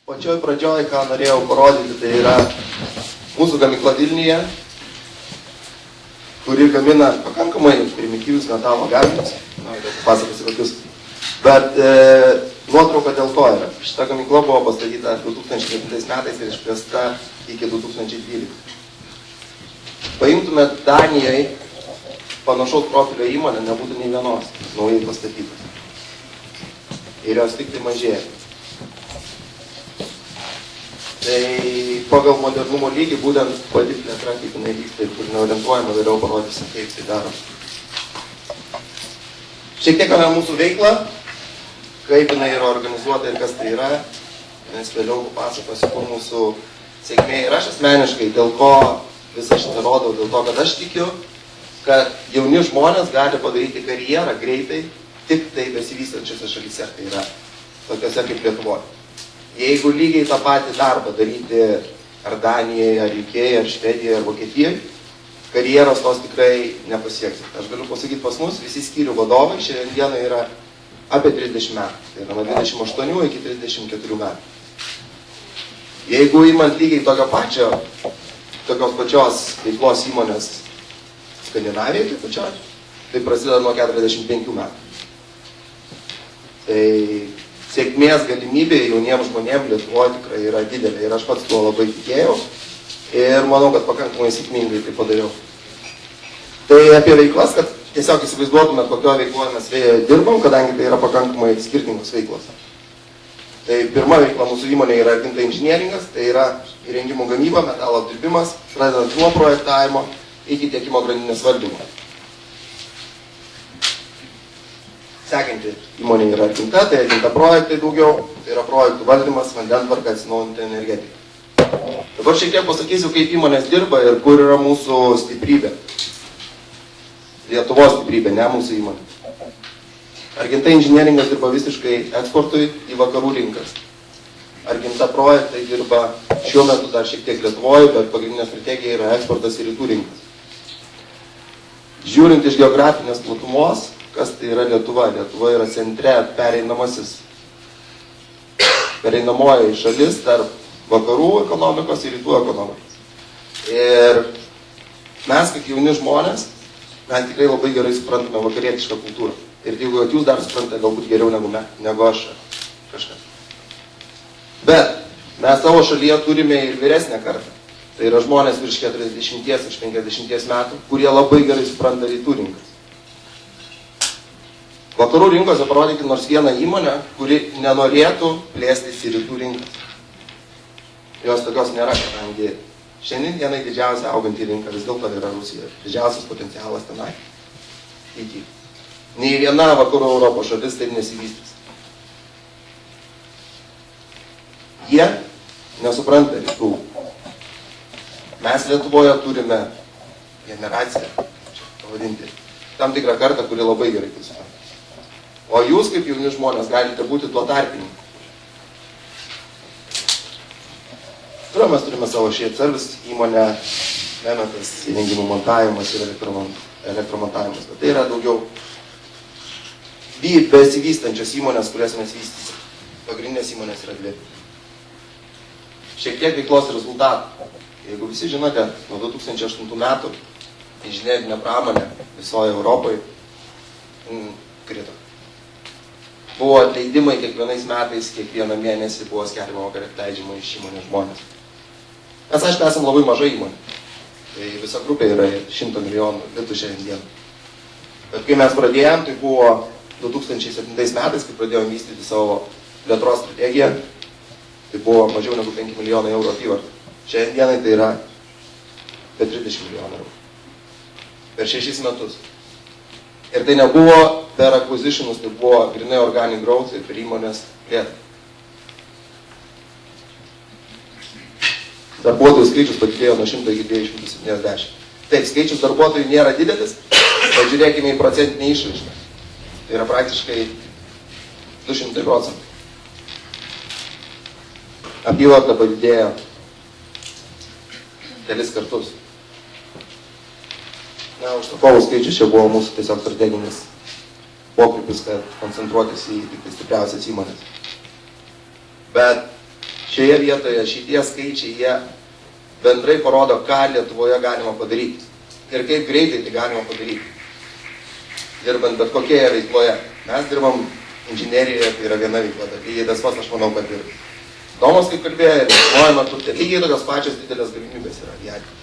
Pačioj pradžioj, ką norėjau parodyti, tai yra mūsų gamykla Vilniuje, kuri gamina pakankamai primityvius metalo gaminius. Pasakosiu kokius. Bet nuotrauka dėl to yra. Šita gamykla buvo pastatyta 2007 metais ir išplėsta iki 2012. Paimtume Danijai panašaus profilio įmonę, nebūtų nei vienos naujai pastatytos. Ir jos tik tai mažėja. Tai pagal modernumo lygį būtent pati plėtra, kaip jinai vyksta ir kur neorientuojama, vėliau parodysim, kaip tai daro. Šiek tiek apie mūsų veiklą, kaip jinai yra organizuota ir kas tai yra, nes vėliau papasakosiu, kur mūsų sėkmė ir aš asmeniškai, dėl ko visą šitą rodau, dėl to, kad aš tikiu, kad jauni žmonės gali padaryti karjerą greitai tik tai besivystančiose šalyse, tai yra tokiose kaip Lietuvoje. Jeigu lygiai tą patį darbą daryti ar Danijoje, ar UK, ar Švedijoje, ar Vokietijoje, karjeros tos tikrai nepasieksit. Aš galiu pasakyti, pas mus visi skyrių vadovai šiandieną yra apie 30 metų. Tai yra nuo 28 iki 34 metų. Jeigu imant lygiai tokios pačios veiklos įmonės Skandinavijoje, tai prasideda nuo 45 metų. Tai sėkmės galimybė jauniems žmonėms Lietuvoje tikrai yra didelė ir aš pats tuo labai tikėjau ir manau, kad pakankamai sėkmingai tai padariau. Tai apie veiklas, kad tiesiog įsivaizduotumėt, kokioje veikloje mes dirbam, kadangi tai yra pakankamai skirtingos veiklos. Tai pirma veikla mūsų įmonė yra Arginta inžinieringas, tai yra įrengimų gamyba, metalo apdirbimas, pradedant nuo projektavimo iki tiekimo grandinės valdymo. Sekanti įmonė yra Arginta, tai Arginta projektai daugiau, tai yra projektų valdymas, vandentvarka, atsinaujinanti energetika. Dabar šiek tiek pasakysiu, kaip įmonės dirba ir kur yra mūsų stiprybė. Lietuvos stiprybė, ne mūsų įmonė. Arginta inžinieringas dirba visiškai eksportui į vakarų rinkas. Arginta projektai dirba šiuo metu dar šiek tiek Lietuvoje, bet pagrindinė strategija yra eksportas į rytų rinkas. Žiūrint iš geografinės platumos, kas tai yra Lietuva? Lietuva yra centre pereinamoji šalis tarp vakarų ekonomikos ir rytų ekonomikos. Ir mes, kaip jauni žmonės, mes tikrai labai gerai suprantame vakarietišką kultūrą. Ir jeigu jūs dar suprantate, galbūt geriau negu aš kažkas. Bet mes savo šalyje turime ir vyresnę kartą. Tai yra žmonės virš 40 ir 50 metų, kurie labai gerai supranta rytų rinkas. Vakarų rinkose parodykit nors vieną įmonę, kuri nenorėtų plėstis į rytų rinkas. Jos tokios nėra, kadangi šiandien dienai didžiausia auganti rinka vis dėlto yra Rusija. Didžiausias potencialas tenai. Iki. Nei viena vakarų Europos šalis taip nesivystys. Jie nesupranta rytų. Mes Lietuvoje turime generaciją, pavadinti, tam tikrą kartą, kuri labai gerai tai supranta. O jūs, kaip jauni žmonės, galite būti tuo tarpininku. Mes turime savo shared service įmonę, Nemetas, įrengimų montavimas ir elektromontavimas. Bet tai yra daugiau besivystančios įmonės, kurias mes vystysime. Pagrindinės įmonės yra dvi. Šiek tiek veiklos rezultatų. Jeigu visi žinote, nuo 2008 metų inžinerinė pramonė visoje Europoje krito. Buvo atleidimai kiekvienais metais, kiekvieną mėnesį buvo skelbiama, kad atleidžiama iš įmonės žmonės. Mes, aišku, esame labai maža įmonė. Tai visa grupė yra 100 milijonų litų šiandien. Bet kai mes pradėjom, tai buvo 2007 metais, kai pradėjome vystyti savo plėtros strategiją, tai buvo mažiau negu 5 milijonai eurų apyvarta. Šiandienai tai yra apie 30 milijonų eurų. Per 6 metus. Ir tai nebuvo per acquisitionus, tai buvo grinai organic growth ir per įmonės plėtrą. Darbuotojų skaičius padidėjo nuo 100 iki 270. Taip, skaičius darbuotojų nėra didelis, bet žiūrėkime į procentinį išraišką. Tai yra praktiškai 200%. Apyvarta padidėjo kelis kartus. Užsakovų skaičius čia buvo mūsų tiesiog strateginis pokrypis, kad koncentruotis į tik stipriausias įmonės. Bet Šioje vietoje šitie skaičiai, jie bendrai parodo, ką Lietuvoje galima padaryti ir kaip greitai tai galima padaryti. Dirbant bet kokioje veikloje. Mes dirbam inžinerijoje, tai yra viena veikla, bet lygiai tas pats, aš manau, kad ir Domas, kaip kalbėjo, ir Lietuvoje metu, tai lygiai tokios pačios didelės galimybės yra į ateitį.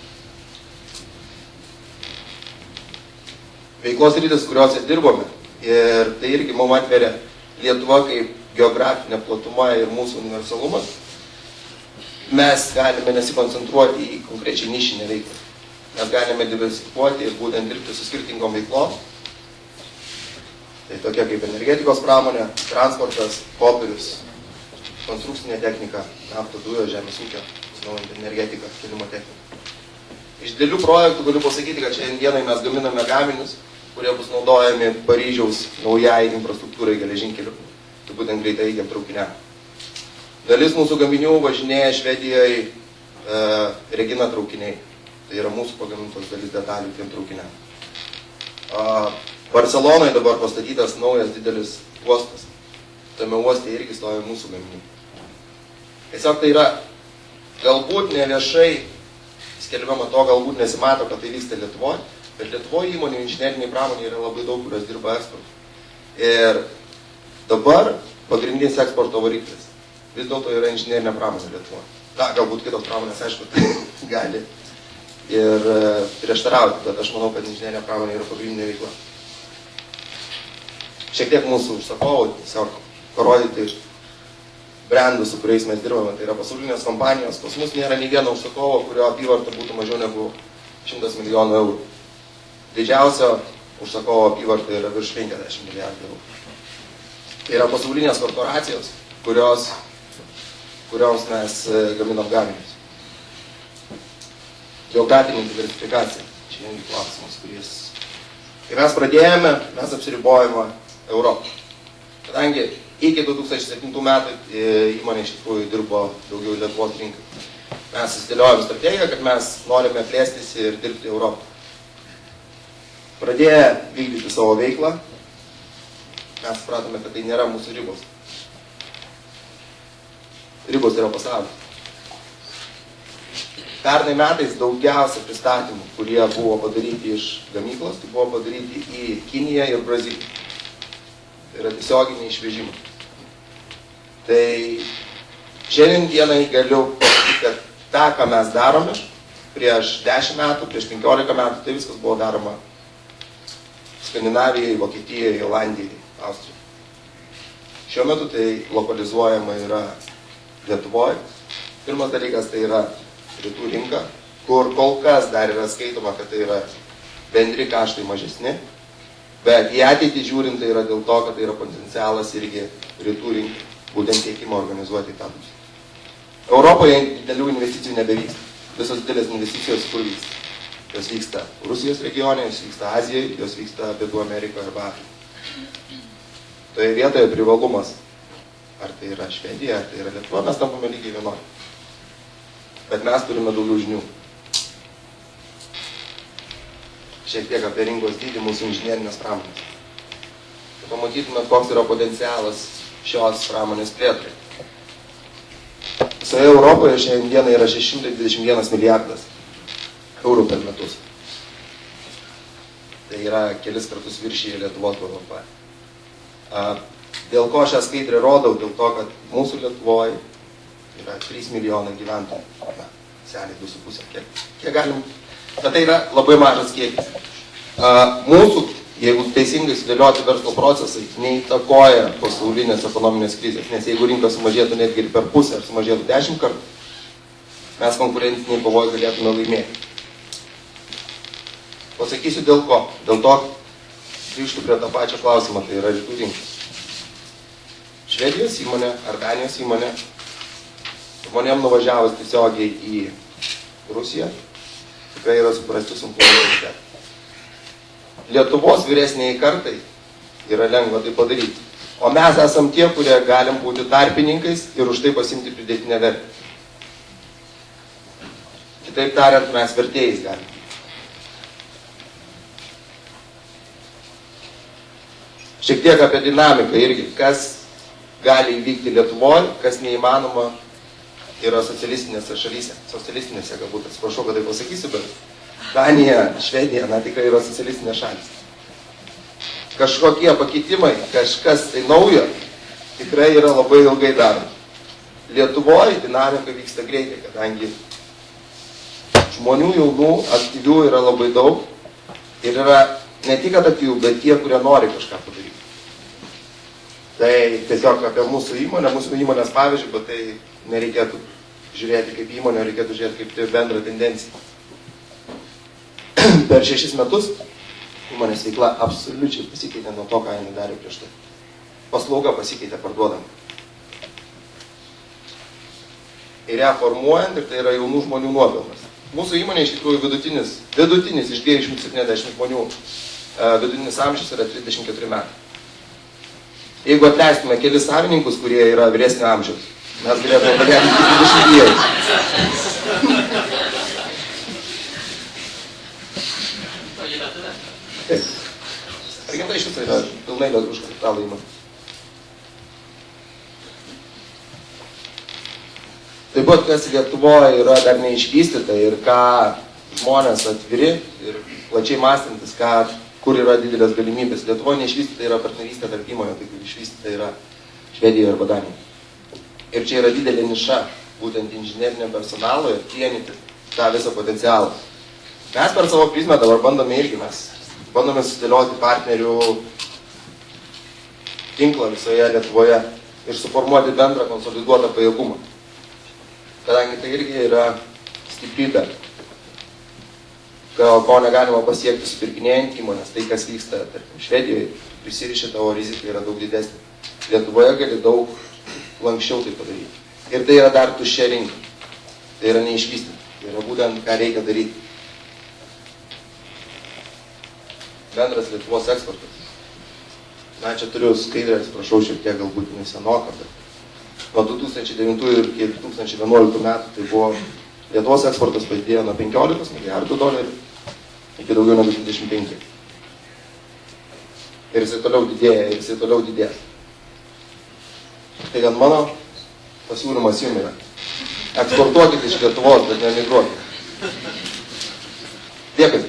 Veiklos rytis, kuriuose dirbome, ir tai irgi mums atveria Lietuva kaip geografinė platuma ir mūsų universalumas. Mes galime nesikoncentruoti į konkrečiai nišinę veiklą. Mes galime diversifikuoti ir būtent dirbti su skirtingom veiklom. Tai tokia kaip energetikos pramonė, transportas, popierius, konstrukcinė technika, naftos, dujos, žemės ūkio, atsinaujinanti energetika, kėlimo technika. Iš didelių projektų galiu pasakyti, kad šiandienai mes gaminame gaminius, kurie bus naudojami Paryžiaus naujai infrastruktūrai geležinkelių, tai būtent greitaeigiam traukiniam. Dalis mūsų gaminių važinėja Švedijoje Regina traukiniai. Tai yra mūsų pagamintos dalis detalių tiem traukiniam. Barcelonoje dabar pastatytas naujas didelis uostas. Tame uoste irgi stovi mūsų gaminiai. Tiesiog tai yra galbūt ne viešai skelbiama to, galbūt nesimato, kad tai vyksta Lietuvoje, bet Lietuvoje įmonių inžineriniai pramonė yra labai daug, kurios dirba eksportu. Ir dabar pagrindinis eksporto variklis vis dėlto yra inžinerinė pramonė Lietuvoje. Na, galbūt kitos pramonės, aišku, tai gali ir prieštarauti, bet aš manau, kad inžinerinė pramonė yra pagrindinė veikla. Šiek tiek mūsų užsakovų tiesiog parodyti brandus, su kuriais mes dirbame, tai yra pasaulinės kompanijos. Pas mus nėra nei vieno užsakovo, kurio apyvarta būtų mažiau negu 100 milijonų eurų. Didžiausio užsakovo apyvarta yra virš 50 milijardų eurų. Tai yra pasaulinės korporacijos, kurioms mes gaminam gaminius. Geografinė diversifikacija. Čia irgi klausimas, kuris... Kai mes pradėjome, mes apsiribojame Europą. Kadangi iki 2007 metų įmonė iš tikrųjų dirbo daugiau Lietuvos rinkai. Mes susidėliojom strategiją, kad mes norime plėstis ir dirbti Europą. Pradėję vykdyti savo veiklą, mes supratome, kad tai nėra mūsų ribos. Ribos yra pasaulis. Pernai metais daugiausia pristatymų, kurie buvo padaryti iš gamyklos, tai buvo padaryti į Kiniją ir Braziliją. Tai yra tiesioginiai išvežimai. Tai šiandien dienai galiu pasakyti, kad tą, ką mes darome, prieš 10 metų, prieš 15 metų, tai viskas buvo daroma Skandinavijoje, Vokietijoje, Olandijoje, Austrijoje. Šiuo metu tai lokalizuojama yra Lietuvoje. Pirmas dalykas tai yra rytų rinka, kur kol kas dar yra skaitoma, kad tai yra bendri kaštai mažesni, bet į ateitį žiūrint tai yra dėl to, kad tai yra potencialas irgi rytų rinkai, būtent tiekimo organizuoti tą pusę. Europoje didelių investicijų nebevyksta. Visos didelės investicijos kur vyksta? Jos vyksta Rusijos regione, jos vyksta Azijoje, jos vyksta Pietų Amerikoje arba Afrikoje. Toje vietoje privalumas, ar tai yra Švedija, ar tai yra Lietuva, mes tampame lygiai vienodai. Bet mes turime daugiau žinių. Šiek tiek apie rinkos dydį mūsų inžinerinės pramonės. Kad pamatytumėt, koks yra potencialas šios pramonės plėtrai. Visoje Europoje šiandieną yra 621 milijardas eurų per metus. Tai yra kelis kartus viršyje Lietuvos BVP. Dėl ko šią skaidrę rodau? Dėl to, kad mūsų Lietuvoje yra 3 milijonai gyventojų. Na, seniai 2,5. Kiek galim? Bet tai yra labai mažas kiekis. Mūsų, jeigu teisingai sudėlioti verslo procesai, neįtakoja pasaulinės ekonominės krizės, nes jeigu rinka sumažėtų netgi ir per pusę ar sumažėtų 10 kartų, mes konkurenciniai pavojai galėtume laimėti. Pasakysiu dėl ko. Dėl to grįžtu prie tą pačią klausimą, tai yra rytų rinka. Švedijos įmonė ar Danijos įmonė žmonėm nuvažiavus tiesiogiai į Rusiją, tikrai yra suprasti sunkumai. Lietuvos vyresniai kartai yra lengva tai padaryti. O mes esam tie, kurie galim būti tarpininkais ir už tai pasimti pridėtinę vertę. Kitaip tariant, mes vertėjais galim. Šiek tiek apie dinamiką irgi, kas gali įvykti Lietuvoje, kas neįmanoma yra socialistinėse šalyse. Socialistinėse galbūt, atsiprašau, kad tai pasakysiu, bet Danija, Švedija, na tikrai yra socialistinės šalis. Kažkokie pakeitimai, kažkas tai naujo, tikrai yra labai ilgai daroma. Lietuvoje dinamika vyksta greitai, kadangi žmonių jaunų, aktyvių yra labai daug ir yra ne tik aktyvių, bet tie, kurie nori kažką padaryti. Tai tiesiog apie mūsų įmonės pavyzdžių, bet tai nereikėtų žiūrėti kaip įmonę, reikėtų žiūrėti kaip bendrą tendenciją. Per 6 metus įmonės veikla absoliučiai pasikeitė nuo to, ką jinai darė prieš tai. Paslauga pasikeitė parduodama. Ir ją formuojant, ir tai yra jaunų žmonių nuopelnas. Mūsų įmonė iš tikrųjų vidutinis iš 270 žmonių vidutinis amžius yra 34 metai. Jeigu atleistume kelis savininkus, kurie yra vyresnio amžiaus, mes galėtume pagerinti 22. Taip. Argenta iš viso yra pilnai lietuviško kapitalo įmonė. Taip pat, kas Lietuvoje yra dar neišvystyta ir ką žmonės atviri ir plačiai mąstantis, kur yra didelės galimybės. Lietuvoje neišvystyta yra partnerystė tarp įmonių, tai kur išvystyta yra Švedijoje arba Danijoje. Ir čia yra didelė niša, būtent inžinerinio personalo ir vienyti tą visą potencialą. Mes per savo prizmę dabar bandome susidėlioti partnerių tinklą visoje Lietuvoje ir suformuoti bendrą konsoliduotą pajėgumą. Kadangi tai irgi yra stiprybė, ko negalima pasiekti supirkinėjant įmonės, tai kas vyksta, tarkim, Švedijoje, prisirišę tavo riziką yra daug didesnė. Lietuvoje gali daug lankščiau tai padaryti. Ir tai yra dar tuščia rinka. Tai yra neišvystyta. Tai yra būtent, ką reikia daryti. Bendras Lietuvos eksportas. Na, čia turiu skaidrės, prašau, šiek tiek galbūt nesenoką, bet nuo 2009 ir iki 2011 metų tai buvo Lietuvos eksportas padidėjo nuo 15 milijardų dolerių iki daugiau negu 25. Ir jisai toliau didėja, ir jisai toliau didės. Tai gan mano pasiūlymas jums yra. Eksportuokite iš Lietuvos, bet neemigruokite. Dėkui.